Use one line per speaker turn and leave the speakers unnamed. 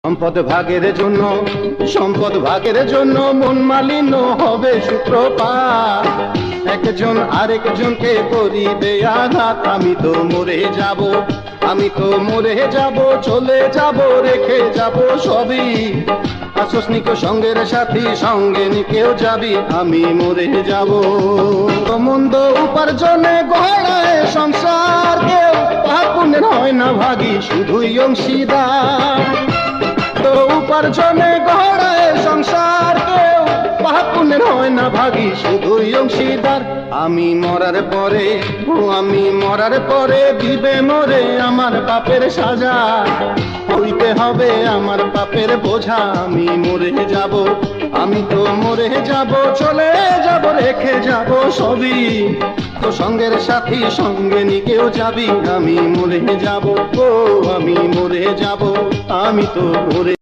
সম্পদ ভাগের জন্য মন মালিন্য হবে সূত্রপাত। একজন আরেকজনকে করিবে আঘাত। আমি তো মরে যাব, চলে যাব, রেখে যাব সবই। আসসনিক সঙ্গের সাথী, সঙ্গে নিকেও যাবি, আমি মরে যাব। মন্দ উপার্জনে গড়ায় সংসার, কেউ পাপুনের হয় না ভাগী, শুধুই অংশীদার। উপার্জনে গড়ায় সংসার, কেউ পাপুনের হয় না ভাগী, শুধুই অংশীদার। আমি মরার পরে দিবে মরে আমার পাপের সাজা। হইতে হবে আমার পাপের বোঝা। আমি তো মরে যাব, চলে যাব, রেখে যাব সবই। তো সঙ্গের সাথী, সঙ্গে নিকেও যাবি, আমি মরে যাব, আমি তো মরে